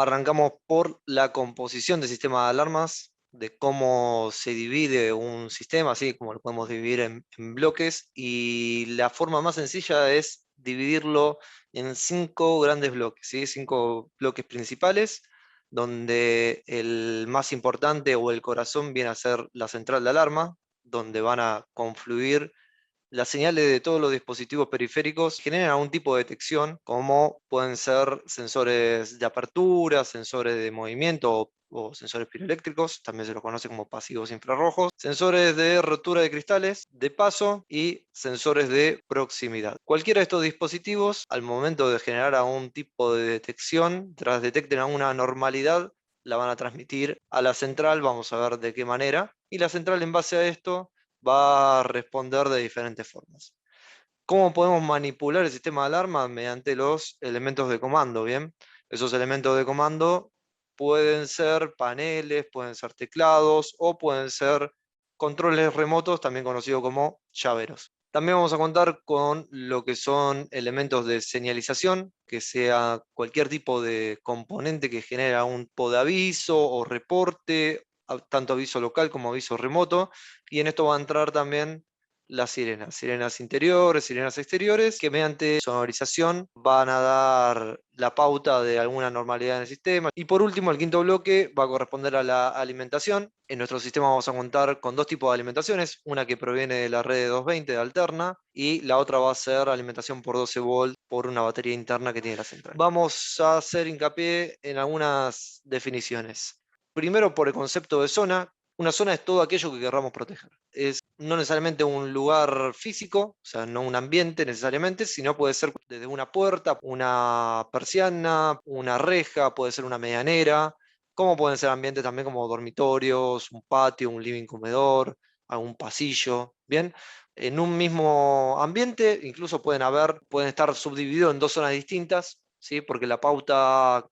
Arrancamos por la composición del sistema de alarmas, de cómo se divide un sistema, así como lo podemos dividir en bloques, y la forma más sencilla es dividirlo en 5 grandes bloques, ¿sí? 5 bloques principales, donde el más importante o el corazón viene a ser la central de alarma, donde van a confluir las señales de todos los dispositivos periféricos generan algún tipo de detección, como pueden ser sensores de apertura, sensores de movimiento o sensores piroeléctricos, también se los conoce como pasivos infrarrojos, sensores de rotura de cristales, de paso y sensores de proximidad. Cualquiera de estos dispositivos, al momento de generar algún tipo de detección, tras detecten alguna anormalidad, la van a transmitir a la central, vamos a ver de qué manera, y la central en base a esto va a responder de diferentes formas. ¿Cómo podemos manipular el sistema de alarma? Mediante los elementos de comando, ¿bien? Esos elementos de comando pueden ser paneles, pueden ser teclados o pueden ser controles remotos, también conocidos como llaveros. También vamos a contar con lo que son elementos de señalización, que sea cualquier tipo de componente que genera un tipo de aviso o reporte, tanto aviso local como aviso remoto, y en esto va a entrar también las sirenas, sirenas interiores, sirenas exteriores, que mediante sonorización van a dar la pauta de alguna normalidad en el sistema. Y por último, el quinto bloque va a corresponder a la alimentación. En nuestro sistema vamos a contar con 2 tipos de alimentaciones, una que proviene de la red de 220 de alterna y la otra va a ser alimentación por 12 volt por una batería interna que tiene la central. Vamos a hacer hincapié en algunas definiciones. Primero, por el concepto de zona. Una zona es todo aquello que querramos proteger. Es no necesariamente un lugar físico, o sea, no un ambiente necesariamente, sino puede ser desde una puerta, una persiana, una reja, puede ser una medianera, como pueden ser ambientes también como dormitorios, un patio, un living comedor, algún pasillo, ¿bien? En un mismo ambiente incluso pueden estar subdivididos en 2 zonas distintas, ¿sí? Porque la pauta a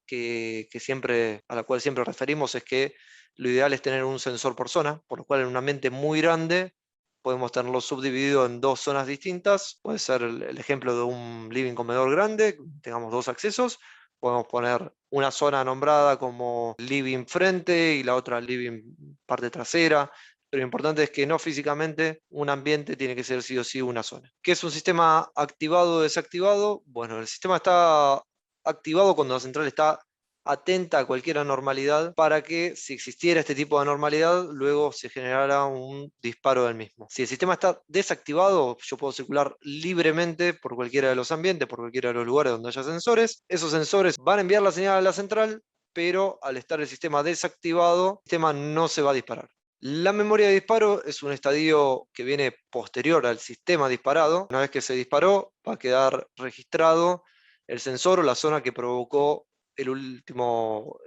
la cual siempre referimos es que lo ideal es tener un sensor por zona, por lo cual en un ambiente muy grande podemos tenerlo subdividido en 2 zonas distintas. Puede ser el ejemplo de un living comedor grande, tengamos 2 accesos. Podemos poner una zona nombrada como living frente y la otra living parte trasera. Pero lo importante es que no físicamente un ambiente tiene que ser sí o sí una zona. ¿Qué es un sistema activado o desactivado? Bueno, el sistema está activado cuando la central está atenta a cualquier anormalidad para que si existiera este tipo de anormalidad, luego se generara un disparo del mismo. Si el sistema está desactivado, yo puedo circular libremente por cualquiera de los ambientes, por cualquiera de los lugares donde haya sensores. Esos sensores van a enviar la señal a la central, pero al estar el sistema desactivado, el sistema no se va a disparar. La memoria de disparo es un estadio que viene posterior al sistema disparado. Una vez que se disparó, va a quedar registrado el sensor o la zona que provocó el último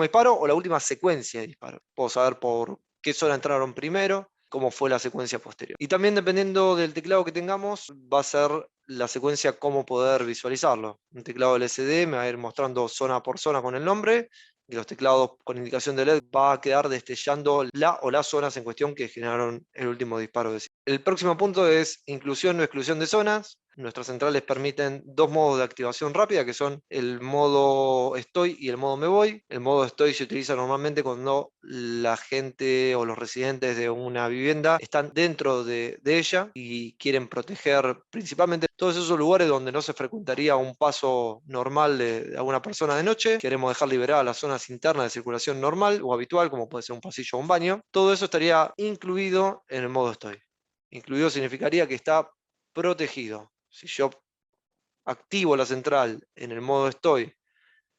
disparo o la última secuencia de disparos. Puedo saber por qué zona entraron primero, cómo fue la secuencia posterior. Y también dependiendo del teclado que tengamos, va a ser la secuencia cómo poder visualizarlo. Un teclado LCD me va a ir mostrando zona por zona con el nombre, y los teclados con indicación de LED va a quedar destellando la o las zonas en cuestión que generaron el último disparo. El próximo punto es inclusión o exclusión de zonas. Nuestras centrales permiten 2 modos de activación rápida, que son el modo estoy y el modo me voy. El modo estoy se utiliza normalmente cuando la gente o los residentes de una vivienda están dentro de ella y quieren proteger principalmente todos esos lugares donde no se frecuentaría un paso normal de alguna persona de noche. Queremos dejar liberadas las zonas internas de circulación normal o habitual, como puede ser un pasillo o un baño. Todo eso estaría incluido en el modo estoy. Incluido significaría que está protegido. Si yo activo la central en el modo estoy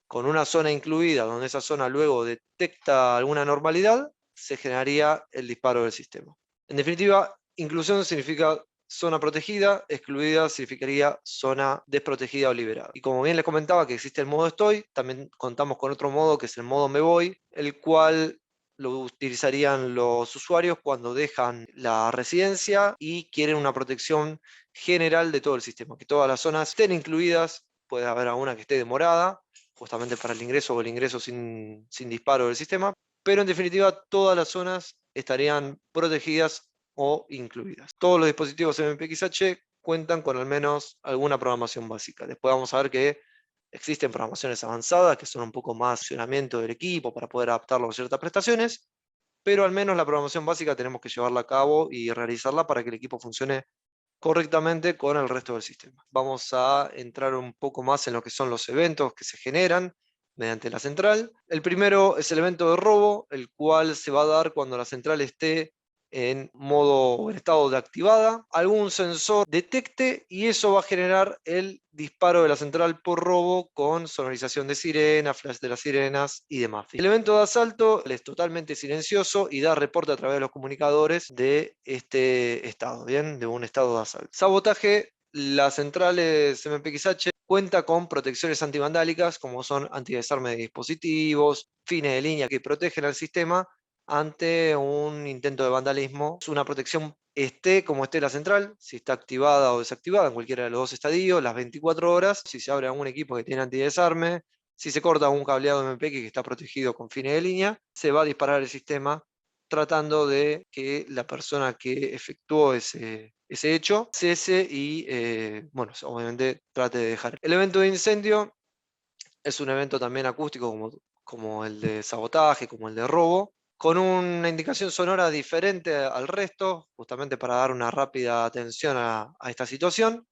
con una zona incluida, donde esa zona luego detecta alguna normalidad, se generaría el disparo del sistema. En definitiva, inclusión significa zona protegida, excluida significaría zona desprotegida o liberada. Y como bien les comentaba que existe el modo estoy, también contamos con otro modo que es el modo me voy, el cual lo utilizarían los usuarios cuando dejan la residencia y quieren una protección general de todo el sistema, que todas las zonas estén incluidas, puede haber alguna que esté demorada, justamente para el ingreso o el ingreso sin disparo del sistema, pero en definitiva todas las zonas estarían protegidas o incluidas. Todos los dispositivos MPXH cuentan con al menos alguna programación básica. Después vamos a ver que Existen programaciones avanzadas que son un poco más funcionamiento del equipo para poder adaptarlo a ciertas prestaciones, pero al menos la programación básica tenemos que llevarla a cabo y realizarla para que el equipo funcione correctamente con el resto del sistema. Vamos a entrar un poco más en lo que son los eventos que se generan mediante la central. El primero es el evento de robo, el cual se va a dar cuando la central esté en modo o en estado de activada, algún sensor detecte y eso va a generar el disparo de la central por robo con sonorización de sirena, flash de las sirenas y demás. El evento de asalto es totalmente silencioso y da reporte a través de los comunicadores de este estado, ¿bien? De un estado de asalto. Sabotaje, las centrales MPXH cuenta con protecciones antivandálicas como son antidesarme de dispositivos, fines de línea que protegen al sistema ante un intento de vandalismo. Es una protección esté como esté la central, si está activada o desactivada en cualquiera de los dos estadios, las 24 horas, si se abre algún equipo que tiene antidesarme, si se corta un cableado MPX que está protegido con fines de línea, se va a disparar el sistema tratando de que la persona que efectuó ese hecho cese y, bueno, obviamente trate de dejar. El evento de incendio es un evento también acústico como el de sabotaje, como el de robo, con una indicación sonora diferente al resto, justamente para dar una rápida atención a esta situación,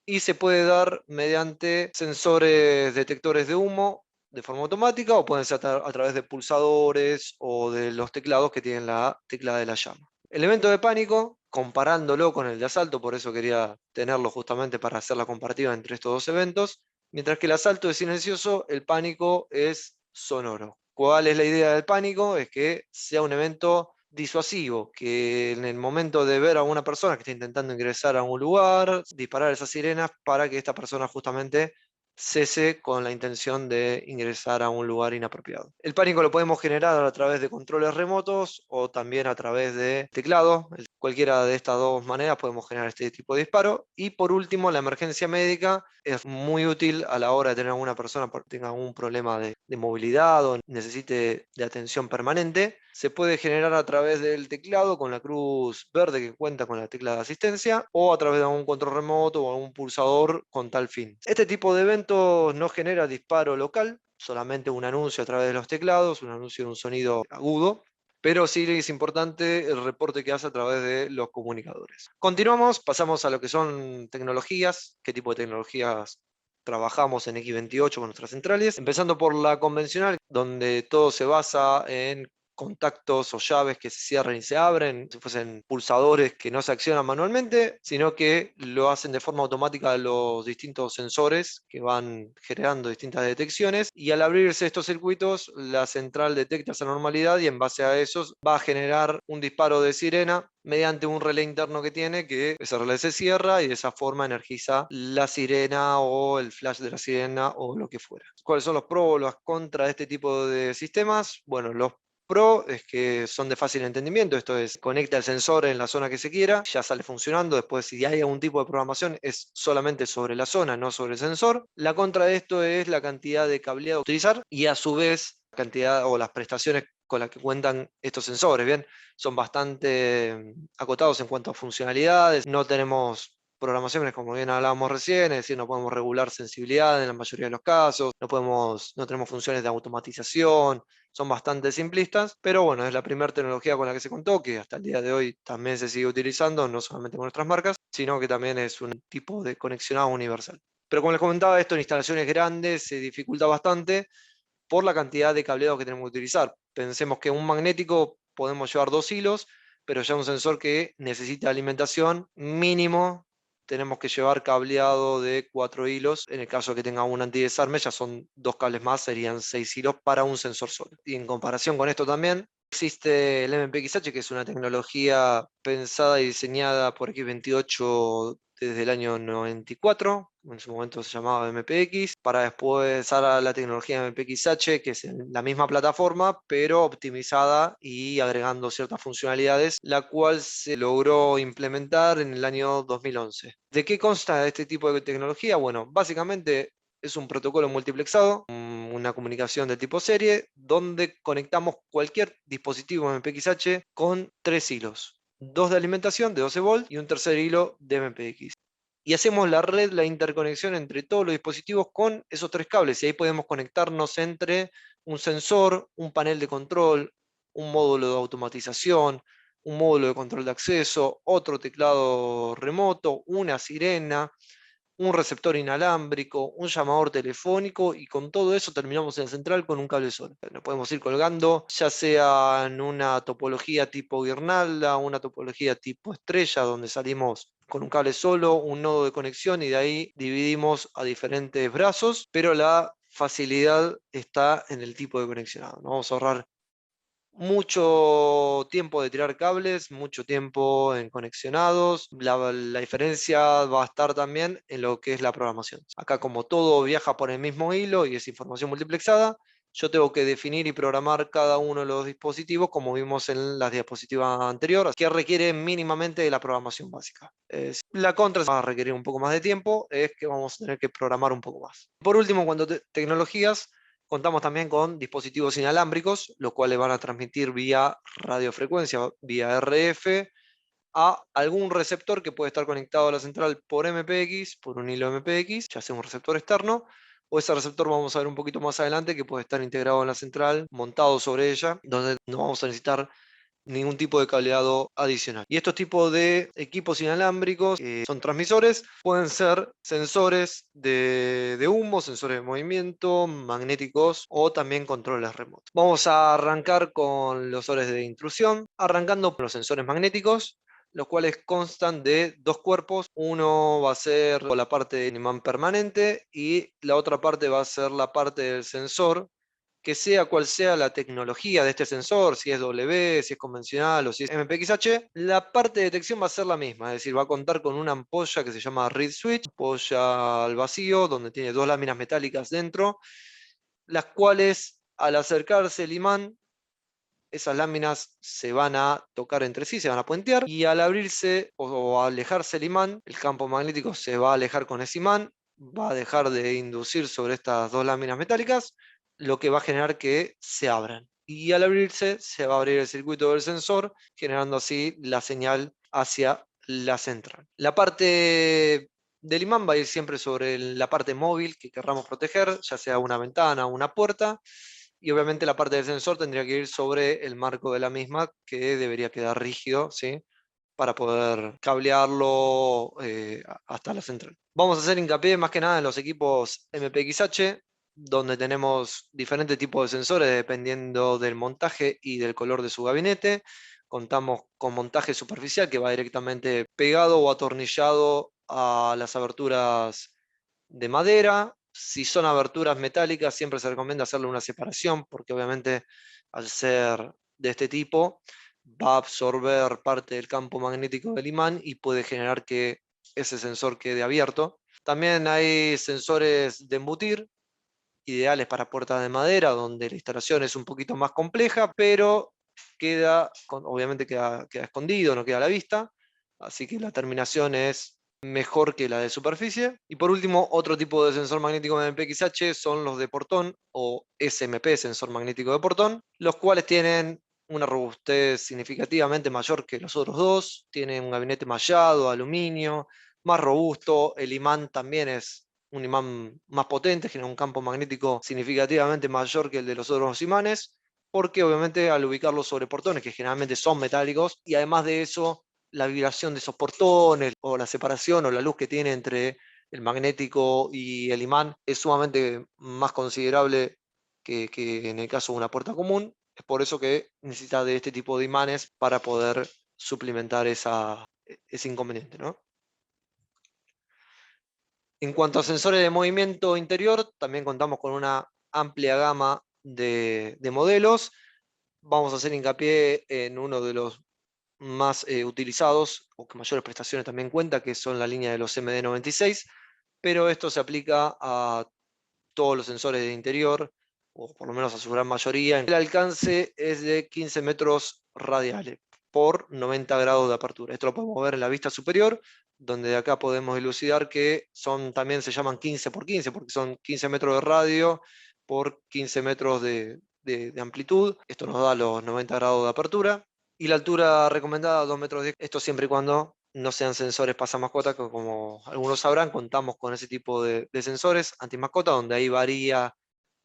y se puede dar mediante sensores detectores de humo de forma automática o pueden ser a través de pulsadores o de los teclados que tienen la tecla de la llama. El evento de pánico, comparándolo con el de asalto, por eso quería tenerlo justamente para hacer la comparativa entre estos dos eventos, mientras que el asalto es silencioso, el pánico es sonoro. ¿Cuál es la idea del pánico? Es que sea un evento disuasivo, que en el momento de ver a una persona que está intentando ingresar a un lugar, disparar esas sirenas para que esta persona justamente cese con la intención de ingresar a un lugar inapropiado. El pánico lo podemos generar a través de controles remotos o también a través de teclado. Cualquiera de estas dos maneras podemos generar este tipo de disparo. Y por último, la emergencia médica es muy útil a la hora de tener alguna persona que tenga algún problema de movilidad o necesite de atención permanente. Se puede generar a través del teclado con la cruz verde que cuenta con la tecla de asistencia o a través de algún control remoto o algún pulsador con tal fin. Este tipo de eventos no genera disparo local, solamente un anuncio a través de los teclados, un anuncio de un sonido agudo, pero sí es importante el reporte que hace a través de los comunicadores. Continuamos, pasamos a lo que son tecnologías, qué tipo de tecnologías trabajamos en X28 con nuestras centrales, empezando por la convencional, donde todo se basa en contactos o llaves que se cierran y se abren, si fuesen pulsadores que no se accionan manualmente, sino que lo hacen de forma automática los distintos sensores que van generando distintas detecciones y al abrirse estos circuitos, la central detecta esa normalidad y en base a eso va a generar un disparo de sirena mediante un relé interno que tiene, que ese relé se cierra y de esa forma energiza la sirena o el flash de la sirena o lo que fuera. ¿Cuáles son los pros o los contras de este tipo de sistemas? Bueno, los pro es que son de fácil entendimiento, esto es, conecta el sensor en la zona que se quiera, ya sale funcionando, después si hay algún tipo de programación es solamente sobre la zona, no sobre el sensor. La contra de esto es la cantidad de cableado a utilizar y a su vez la cantidad o las prestaciones con las que cuentan estos sensores, ¿bien? Son bastante acotados en cuanto a funcionalidades, no tenemos programaciones como bien hablábamos recién, es decir, no podemos regular sensibilidad en la mayoría de los casos, no tenemos funciones de automatización, son bastante simplistas, pero bueno, es la primera tecnología con la que se contó, que hasta el día de hoy también se sigue utilizando, no solamente con nuestras marcas, sino que también es un tipo de conexionado universal. Pero como les comentaba, esto en instalaciones grandes se dificulta bastante por la cantidad de cableado que tenemos que utilizar. Pensemos que un magnético podemos llevar 2 hilos, pero ya un sensor que necesita alimentación mínimo tenemos que llevar cableado de 4 hilos. En el caso de que tenga un antidesarme, ya son 2 cables más, serían 6 hilos para un sensor solo. Y en comparación con esto también, existe el MPXH, que es una tecnología pensada y diseñada por X28 desde el año 94, en su momento se llamaba MPX, para después pasar a la tecnología MPXH, que es en la misma plataforma, pero optimizada y agregando ciertas funcionalidades, la cual se logró implementar en el año 2011. ¿De qué consta este tipo de tecnología? Bueno, básicamente es un protocolo multiplexado, una comunicación de tipo serie, donde conectamos cualquier dispositivo MPXH con 3 hilos. 2 de alimentación de 12 volts y un tercer hilo de MPX. y hacemos la red, la interconexión entre todos los dispositivos con esos 3 cables. Y ahí podemos conectarnos entre un sensor, un panel de control, un módulo de automatización, un módulo de control de acceso, otro teclado remoto, una sirena, un receptor inalámbrico, un llamador telefónico, y con todo eso terminamos en la central con un cable solo. Lo podemos ir colgando, ya sea en una topología tipo guirnalda, una topología tipo estrella, donde salimos con un cable solo, un nodo de conexión, y de ahí dividimos a diferentes brazos, pero la facilidad está en el tipo de conexionado. ¿No? Vamos a ahorrar mucho tiempo de tirar cables, mucho tiempo en conexionados. La diferencia va a estar también en lo que es la programación. Acá, como todo viaja por el mismo hilo y es información multiplexada, yo tengo que definir y programar cada uno de los dispositivos, como vimos en las diapositivas anteriores, que requiere mínimamente de la programación básica. La contra va a requerir un poco más de tiempo, es que vamos a tener que programar un poco más. Por último, cuando tecnologías, contamos también con dispositivos inalámbricos, los cuales van a transmitir vía radiofrecuencia, vía RF, a algún receptor que puede estar conectado a la central por MPX, por un hilo MPX, ya sea un receptor externo, o ese receptor, vamos a ver un poquito más adelante, que puede estar integrado en la central, montado sobre ella, donde no vamos a necesitar ningún tipo de cableado adicional. Y estos tipos de equipos inalámbricos, que son transmisores, pueden ser sensores de humo, sensores de movimiento, magnéticos o también controles remotos. Vamos a arrancar con los sensores de intrusión, arrancando por los sensores magnéticos, los cuales constan de 2 cuerpos. Uno va a ser la parte del imán permanente y la otra parte va a ser la parte del sensor, que sea cual sea la tecnología de este sensor, si es W, si es convencional o si es MPXH, la parte de detección va a ser la misma, es decir, va a contar con una ampolla que se llama reed switch, ampolla al vacío, donde tiene 2 láminas metálicas dentro, las cuales, al acercarse el imán, esas láminas se van a tocar entre sí, se van a puentear, y al abrirse o alejarse el imán, el campo magnético se va a alejar con ese imán, va a dejar de inducir sobre estas 2 láminas metálicas, lo que va a generar que se abran. Y al abrirse, se va a abrir el circuito del sensor, generando así la señal hacia la central. La parte del imán va a ir siempre sobre la parte móvil que querramos proteger, ya sea una ventana o una puerta, y obviamente la parte del sensor tendría que ir sobre el marco de la misma, que debería quedar rígido, ¿sí? Para poder cablearlo hasta la central. Vamos a hacer hincapié más que nada en los equipos MPXH, donde tenemos diferentes tipos de sensores dependiendo del montaje y del color de su gabinete. Contamos con montaje superficial, que va directamente pegado o atornillado a las aberturas de madera. Si son aberturas metálicas, siempre se recomienda hacerle una separación, porque obviamente, al ser de este tipo, va a absorber parte del campo magnético del imán y puede generar que ese sensor quede abierto. También hay sensores de embutir, ideales para puertas de madera, donde la instalación es un poquito más compleja, pero obviamente queda escondido, no queda a la vista, así que la terminación es mejor que la de superficie. Y por último, otro tipo de sensor magnético de MPXH son los de portón, o SMP, sensor magnético de portón, los cuales tienen una robustez significativamente mayor que los otros dos, tienen un gabinete mallado, aluminio, más robusto, el imán también es un imán más potente, genera un campo magnético significativamente mayor que el de los otros imanes, porque obviamente al ubicarlos sobre portones, que generalmente son metálicos, y además de eso, la vibración de esos portones, o la separación o la luz que tiene entre el magnético y el imán, es sumamente más considerable que en el caso de una puerta común. Es por eso que necesita de este tipo de imanes para poder suplementar ese inconveniente, ¿no? En cuanto a sensores de movimiento interior, también contamos con una amplia gama de modelos. Vamos a hacer hincapié en uno de los más utilizados, o que mayores prestaciones también cuenta, que son la línea de los MD96, pero esto se aplica a todos los sensores de interior, o por lo menos a su gran mayoría. El alcance es de 15 metros radiales por 90 grados de apertura. Esto lo podemos ver en la vista superior, donde de acá podemos dilucidar que también se llaman 15 por 15, porque son 15 metros de radio por 15 metros de amplitud. Esto nos da los 90 grados de apertura. Y la altura recomendada, 2 metros 10. Esto siempre y cuando no sean sensores pasamascota, que como algunos sabrán, contamos con ese tipo de sensores antimascota, donde ahí varía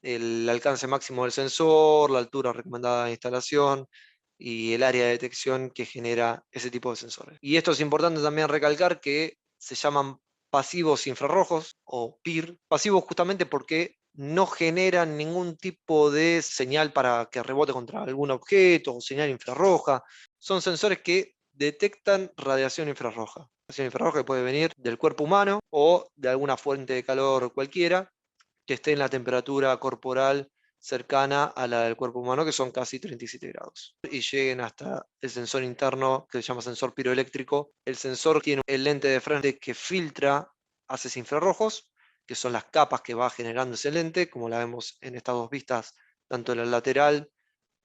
el alcance máximo del sensor, la altura recomendada de instalación y el área de detección que genera ese tipo de sensores. Y esto es importante también recalcar que se llaman pasivos infrarrojos o PIR, pasivos justamente porque no generan ningún tipo de señal para que rebote contra algún objeto o señal infrarroja. Son sensores que detectan radiación infrarroja. Radiación infrarroja que puede venir del cuerpo humano o de alguna fuente de calor cualquiera que esté en la temperatura corporal cercana a la del cuerpo humano, que son casi 37 grados. Y lleguen hasta el sensor interno, que se llama sensor piroeléctrico. El sensor tiene el lente de frente que filtra haces infrarrojos, que son las capas que va generando ese lente, como la vemos en estas dos vistas, tanto en la lateral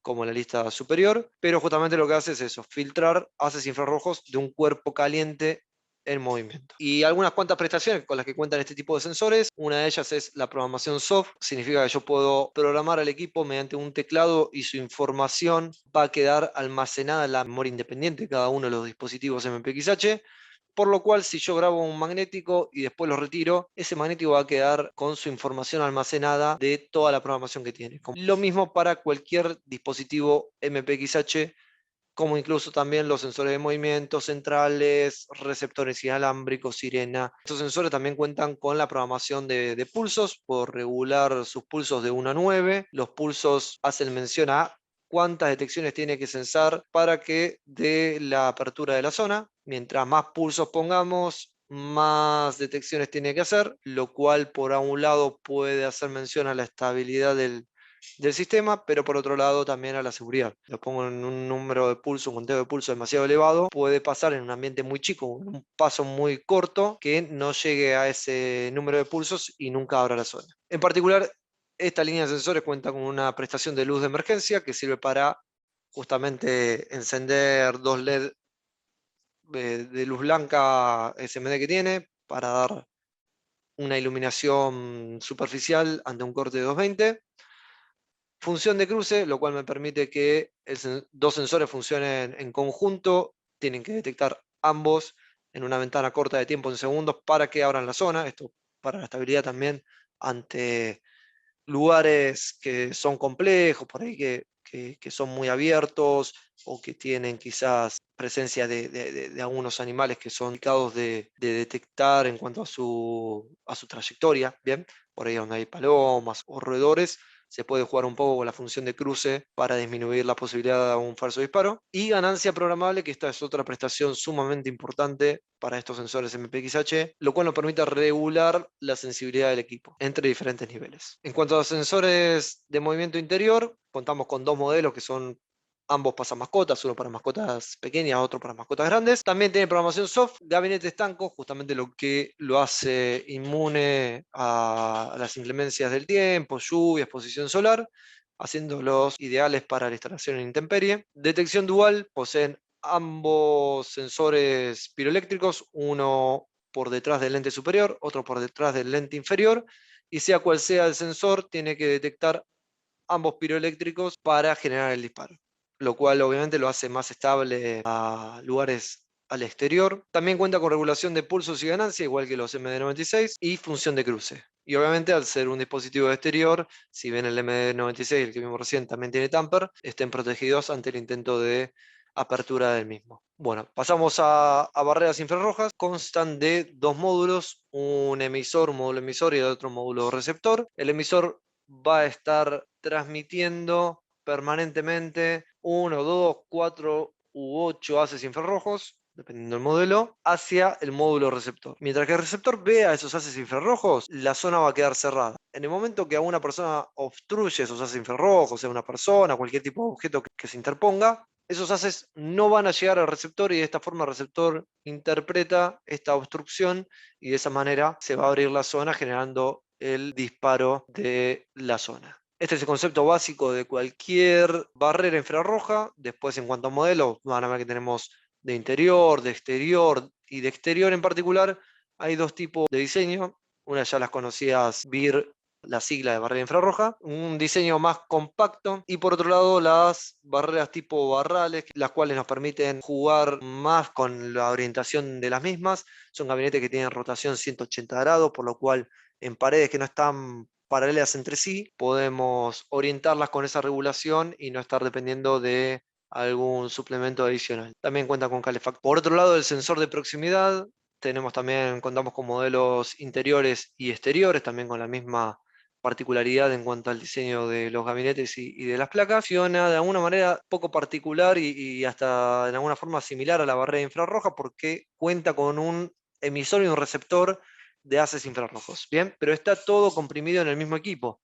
como en la lista superior, pero justamente lo que hace es eso, filtrar haces infrarrojos de un cuerpo caliente en movimiento. Y algunas cuantas prestaciones con las que cuentan este tipo de sensores, una de ellas es la programación soft, significa que yo puedo programar al equipo mediante un teclado y su información va a quedar almacenada en la memoria independiente de cada uno de los dispositivos MPXH, por lo cual si yo grabo un magnético y después lo retiro, ese magnético va a quedar con su información almacenada de toda la programación que tiene. Lo mismo para cualquier dispositivo MPXH, como incluso también los sensores de movimiento centrales, receptores inalámbricos, sirena. Estos sensores también cuentan con la programación de pulsos, por regular sus pulsos de 1 a 9. Los pulsos hacen mención a cuántas detecciones tiene que sensar para que dé la apertura de la zona. Mientras más pulsos pongamos, más detecciones tiene que hacer, lo cual por un lado puede hacer mención a la estabilidad del sistema, pero por otro lado también a la seguridad. Lo pongo en un número de pulso, un conteo de pulso demasiado elevado, puede pasar en un ambiente muy chico, un paso muy corto, que no llegue a ese número de pulsos y nunca abra la zona. En particular, esta línea de sensores cuenta con una prestación de luz de emergencia que sirve para justamente encender dos LED de luz blanca SMD que tiene para dar una iluminación superficial ante un corte de 220. Función de cruce, lo cual me permite que dos sensores funcionen en conjunto, tienen que detectar ambos en una ventana corta de tiempo en segundos para que abran la zona, esto para la estabilidad también ante lugares que son complejos, por ahí que son muy abiertos o que tienen quizás presencia de algunos animales que son complicados de detectar en cuanto a su trayectoria, ¿bien? Por ahí donde hay palomas o roedores, se puede jugar un poco con la función de cruce para disminuir la posibilidad de un falso disparo. Y ganancia programable, que esta es otra prestación sumamente importante para estos sensores MPXH, lo cual nos permite regular la sensibilidad del equipo entre diferentes niveles. En cuanto a sensores de movimiento interior, contamos con dos modelos que son ambos pasamascotas, uno para mascotas pequeñas, otro para mascotas grandes. También tiene programación soft, gabinete estanco, justamente lo que lo hace inmune a las inclemencias del tiempo, lluvia, exposición solar, haciéndolos ideales para la instalación en intemperie. Detección dual, poseen ambos sensores piroeléctricos, uno por detrás del lente superior, otro por detrás del lente inferior, y sea cual sea el sensor, tiene que detectar ambos piroeléctricos para generar el disparo, lo cual obviamente lo hace más estable a lugares al exterior. También cuenta con regulación de pulsos y ganancia, igual que los MD96, y función de cruce. Y obviamente al ser un dispositivo exterior, si bien el MD96, el que vimos recién, también tiene tamper, estén protegidos ante el intento de apertura del mismo. Bueno, pasamos a barreras infrarrojas. Constan de dos módulos, un emisor, un módulo emisor y el otro módulo receptor. El emisor va a estar transmitiendo permanentemente 1, 2, 4 u 8 haces infrarrojos, dependiendo del modelo, hacia el módulo receptor. Mientras que el receptor vea esos haces infrarrojos, la zona va a quedar cerrada. En el momento que a una persona obstruye esos haces infrarrojos, sea una persona, cualquier tipo de objeto que se interponga, esos haces no van a llegar al receptor y de esta forma el receptor interpreta esta obstrucción y de esa manera se va a abrir la zona generando el disparo de la zona. Este es el concepto básico de cualquier barrera infrarroja. Después, en cuanto a modelos, van a ver que tenemos de interior, de exterior y de exterior en particular. Hay dos tipos de diseño. Una ya las conocidas BIR la sigla de barrera infrarroja, un diseño más compacto, y por otro lado las barreras tipo barrales, las cuales nos permiten jugar más con la orientación de las mismas. Son gabinetes que tienen rotación 180 grados, por lo cual en paredes que no están paralelas entre sí, podemos orientarlas con esa regulación y no estar dependiendo de algún suplemento adicional. También cuenta con calefactor. Por otro lado, el sensor de proximidad, contamos con modelos interiores y exteriores, también con la misma particularidad en cuanto al diseño de los gabinetes y de las placas. Funciona de alguna manera poco particular y hasta de alguna forma similar a la barrera infrarroja, porque cuenta con un emisor y un receptor de haces infrarrojos. Bien, pero está todo comprimido en el mismo equipo.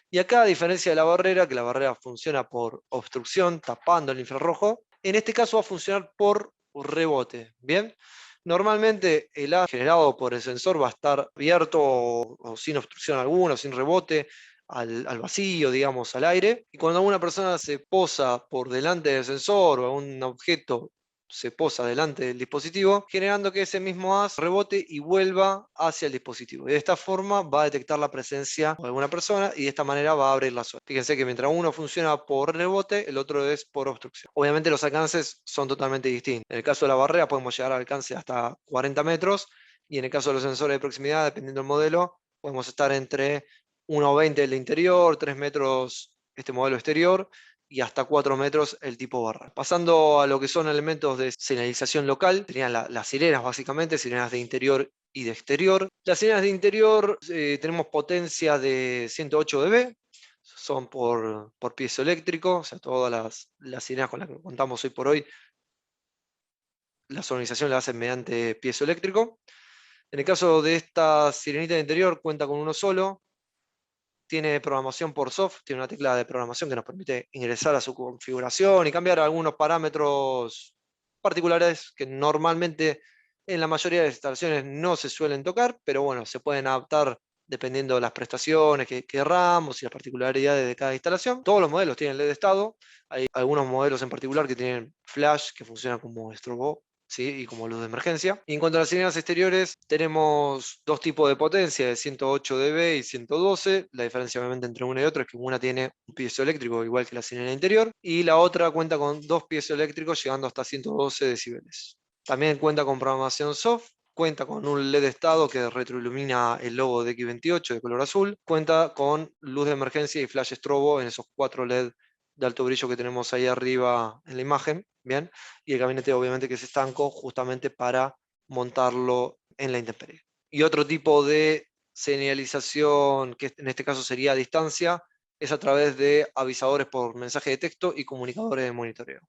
Y acá, a diferencia de la barrera, que la barrera funciona por obstrucción, tapando el infrarrojo, en este caso va a funcionar por rebote. Bien, normalmente el haz generado por el sensor va a estar abierto o sin obstrucción alguna, o sin rebote, al vacío, digamos, al aire. Y cuando una persona se posa por delante del sensor o un objeto se posa delante del dispositivo, generando que ese mismo haz rebote y vuelva hacia el dispositivo. Y de esta forma va a detectar la presencia de alguna persona y de esta manera va a abrir la zona. Fíjense que mientras uno funciona por rebote, el otro es por obstrucción. Obviamente los alcances son totalmente distintos. En el caso de la barrera podemos llegar al alcance hasta 40 metros y en el caso de los sensores de proximidad, dependiendo del modelo, podemos estar entre 1,20 el interior, 3 metros este modelo exterior y hasta 4 metros el tipo barra. Pasando a lo que son elementos de señalización local, serían las sirenas básicamente, sirenas de interior y de exterior. Las sirenas de interior tenemos potencia de 108 dB, son por piezoeléctrico, o sea, todas las sirenas con las que contamos hoy por hoy, la sonorización la hacen mediante piezoeléctrico. En el caso de esta sirenita de interior, cuenta con uno solo, tiene programación por soft, tiene una tecla de programación que nos permite ingresar a su configuración y cambiar algunos parámetros particulares que normalmente en la mayoría de las instalaciones no se suelen tocar, pero bueno, se pueden adaptar dependiendo de las prestaciones que querramos y las particularidades de cada instalación. Todos los modelos tienen LED de estado, hay algunos modelos en particular que tienen flash que funcionan como strobo, ¿sí? Y como luz de emergencia. Y en cuanto a las sirenas exteriores, tenemos dos tipos de potencia, de 108 dB y 112. La diferencia obviamente entre una y otra es que una tiene un piezoeléctrico igual que la sirena interior y la otra cuenta con dos piezoeléctricos llegando hasta 112 decibeles. También cuenta con programación soft, cuenta con un LED de estado que retroilumina el logo de X28 de color azul, cuenta con luz de emergencia y flash strobo en esos 4 LED de alto brillo que tenemos ahí arriba en la imagen, ¿bien? Y el gabinete obviamente que es estanco justamente para montarlo en la intemperie. Y otro tipo de señalización, que en este caso sería a distancia, es a través de avisadores por mensaje de texto y comunicadores de monitoreo.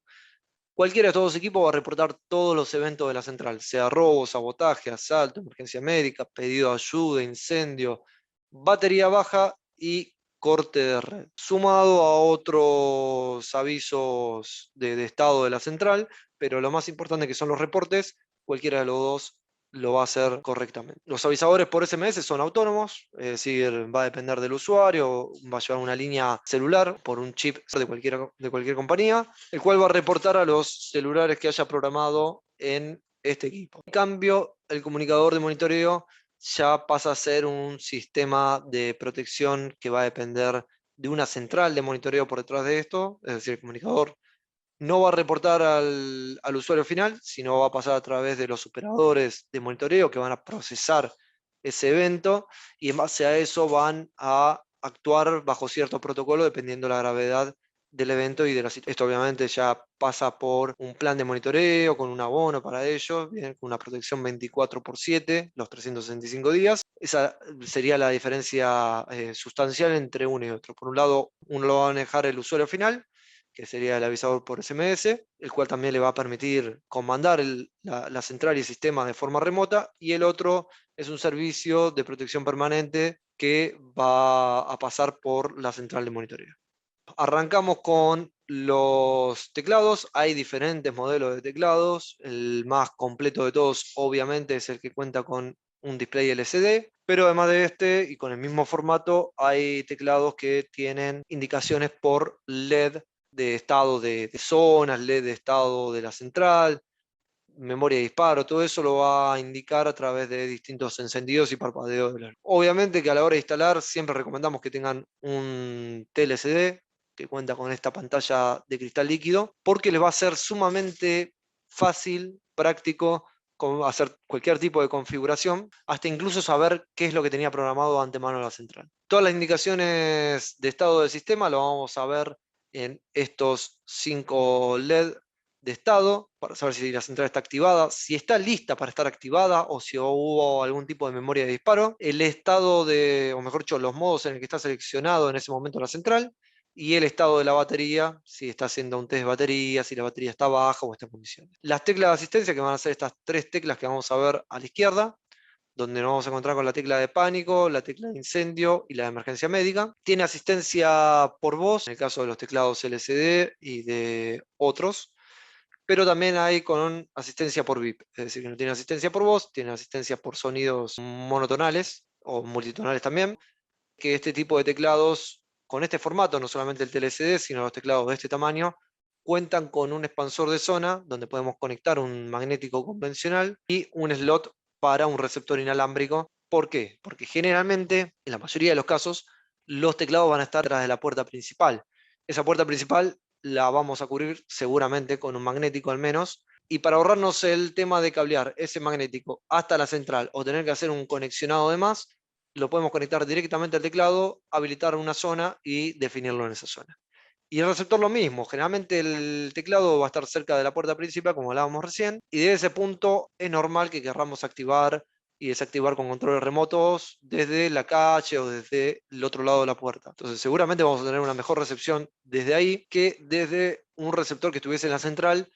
Cualquiera de estos dos equipos va a reportar todos los eventos de la central, sea robo, sabotaje, asalto, emergencia médica, pedido de ayuda, incendio, batería baja y corte de red. Sumado a otros avisos de estado de la central, pero lo más importante que son los reportes, cualquiera de los dos lo va a hacer correctamente. Los avisadores por SMS son autónomos, es decir, va a depender del usuario, va a llevar una línea celular por un chip de cualquier compañía, el cual va a reportar a los celulares que haya programado en este equipo. En cambio, el comunicador de monitoreo ya pasa a ser un sistema de protección que va a depender de una central de monitoreo por detrás de esto, es decir, el comunicador no va a reportar al usuario final, sino va a pasar a través de los operadores de monitoreo que van a procesar ese evento y en base a eso van a actuar bajo cierto protocolo dependiendo de la gravedad del evento y de la situación. Esto obviamente ya pasa por un plan de monitoreo con un abono para ellos, bien, con una protección 24/7, los 365 días. Esa sería la diferencia sustancial entre uno y otro. Por un lado, uno lo va a manejar el usuario final, que sería el avisador por SMS, el cual también le va a permitir comandar la central y el sistema de forma remota, y el otro es un servicio de protección permanente que va a pasar por la central de monitoreo. Arrancamos con los teclados. Hay diferentes modelos de teclados. El más completo de todos, obviamente, es el que cuenta con un display LCD, pero además de este y con el mismo formato, hay teclados que tienen indicaciones por LED de estado de zonas, LED de estado de la central, memoria de disparo, todo eso lo va a indicar a través de distintos encendidos y parpadeos de la luz. Obviamente que a la hora de instalar siempre recomendamos que tengan un TLCD que cuenta con esta pantalla de cristal líquido, porque les va a ser sumamente fácil, práctico, hacer cualquier tipo de configuración, hasta incluso saber qué es lo que tenía programado de antemano la central. Todas las indicaciones de estado del sistema lo vamos a ver en estos 5 LED de estado, para saber si la central está activada, si está lista para estar activada o si hubo algún tipo de memoria de disparo, el estado de, o mejor dicho, los modos en el que está seleccionado en ese momento la central, y el estado de la batería, si está haciendo un test de batería, si la batería está baja o está en condiciones. Las teclas de asistencia, que van a ser estas 3 teclas que vamos a ver a la izquierda, donde nos vamos a encontrar con la tecla de pánico, la tecla de incendio y la de emergencia médica. Tiene asistencia por voz, en el caso de los teclados LCD y de otros, pero también hay con asistencia por VIP, es decir, que no tiene asistencia por voz, tiene asistencia por sonidos monotonales o multitonales también, que este tipo de teclados, con este formato, no solamente el TLCD, sino los teclados de este tamaño, cuentan con un expansor de zona donde podemos conectar un magnético convencional y un slot para un receptor inalámbrico. ¿Por qué? Porque generalmente, en la mayoría de los casos, los teclados van a estar tras de la puerta principal. Esa puerta principal la vamos a cubrir seguramente con un magnético al menos. Y para ahorrarnos el tema de cablear ese magnético hasta la central o tener que hacer un conexionado de más, lo podemos conectar directamente al teclado, habilitar una zona y definirlo en esa zona. Y el receptor lo mismo, generalmente el teclado va a estar cerca de la puerta principal, como hablábamos recién, y de ese punto es normal que querramos activar y desactivar con controles remotos desde la calle o desde el otro lado de la puerta. Entonces seguramente vamos a tener una mejor recepción desde ahí que desde un receptor que estuviese en la central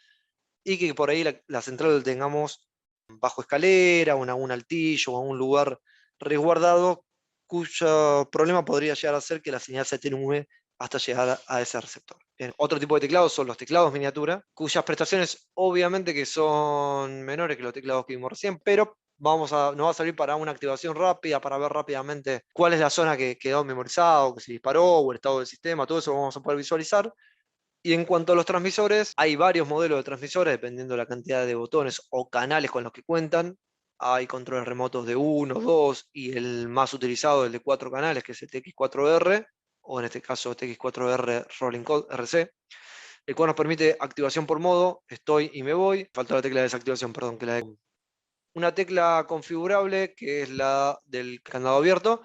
y que por ahí la central la tengamos bajo escalera o en algún altillo o en un lugar resguardado, cuyo problema podría llegar a ser que la señal se atenúe hasta llegar a ese receptor. Bien, otro tipo de teclados son los teclados miniatura, cuyas prestaciones obviamente que son menores que los teclados que vimos recién, pero nos va a servir para una activación rápida, para ver rápidamente cuál es la zona que quedó memorizada o que se disparó o el estado del sistema, todo eso lo vamos a poder visualizar. Y en cuanto a los transmisores, hay varios modelos de transmisores dependiendo de la cantidad de botones o canales con los que cuentan. Hay controles remotos de 1, 2 y el más utilizado, el de 4 canales, que es el TX4R, o en este caso TX4R Rolling Code RC, el cual nos permite activación por modo, estoy y me voy. Falta la tecla de desactivación, perdón, que la de... Una tecla configurable, que es la del candado abierto.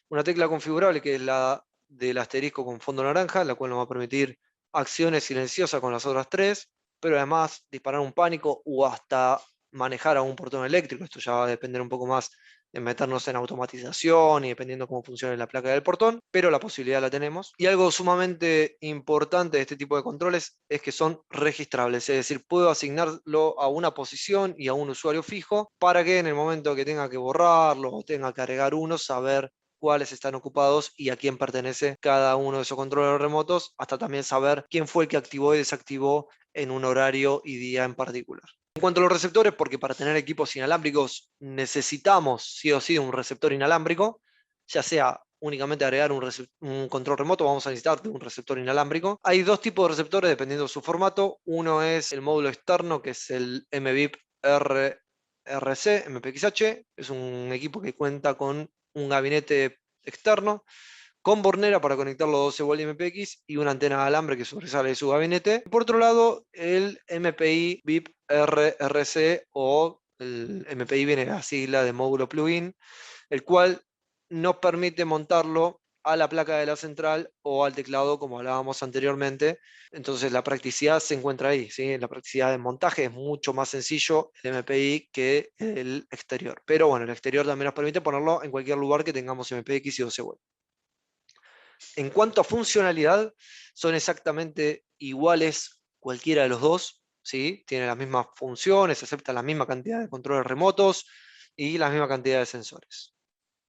Una tecla configurable, que es la del asterisco con fondo naranja, la cual nos va a permitir acciones silenciosas con las otras 3, pero además disparar un pánico o hasta manejar a un portón eléctrico. Esto ya va a depender un poco más de meternos en automatización y dependiendo cómo funcione la placa del portón, pero la posibilidad la tenemos. Y algo sumamente importante de este tipo de controles es que son registrables, es decir, puedo asignarlo a una posición y a un usuario fijo para que en el momento que tenga que borrarlo o tenga que agregar uno, saber cuáles están ocupados y a quién pertenece cada uno de esos controles remotos, hasta también saber quién fue el que activó y desactivó en un horario y día en particular. En cuanto a los receptores, porque para tener equipos inalámbricos necesitamos sí o sí un receptor inalámbrico, ya sea únicamente agregar un control remoto, vamos a necesitar de un receptor inalámbrico. Hay 2 tipos de receptores dependiendo de su formato. Uno es el módulo externo, que es el MBIP RC, MPXH, es un equipo que cuenta con un gabinete externo, con bornera para conectar los 12 volt MPX y una antena de alambre que sobresale de su gabinete. Por otro lado, el MPI VIP RRC, o el MPI viene la sigla de módulo plugin, el cual nos permite montarlo a la placa de la central o al teclado, como hablábamos anteriormente. Entonces la practicidad se encuentra ahí, ¿sí? La practicidad de montaje es mucho más sencillo el MPI que el exterior. Pero bueno, el exterior también nos permite ponerlo en cualquier lugar que tengamos MPX y 12 volt. En cuanto a funcionalidad, son exactamente iguales cualquiera de los dos, ¿sí? Tienen las mismas funciones, aceptan la misma cantidad de controles remotos y la misma cantidad de sensores.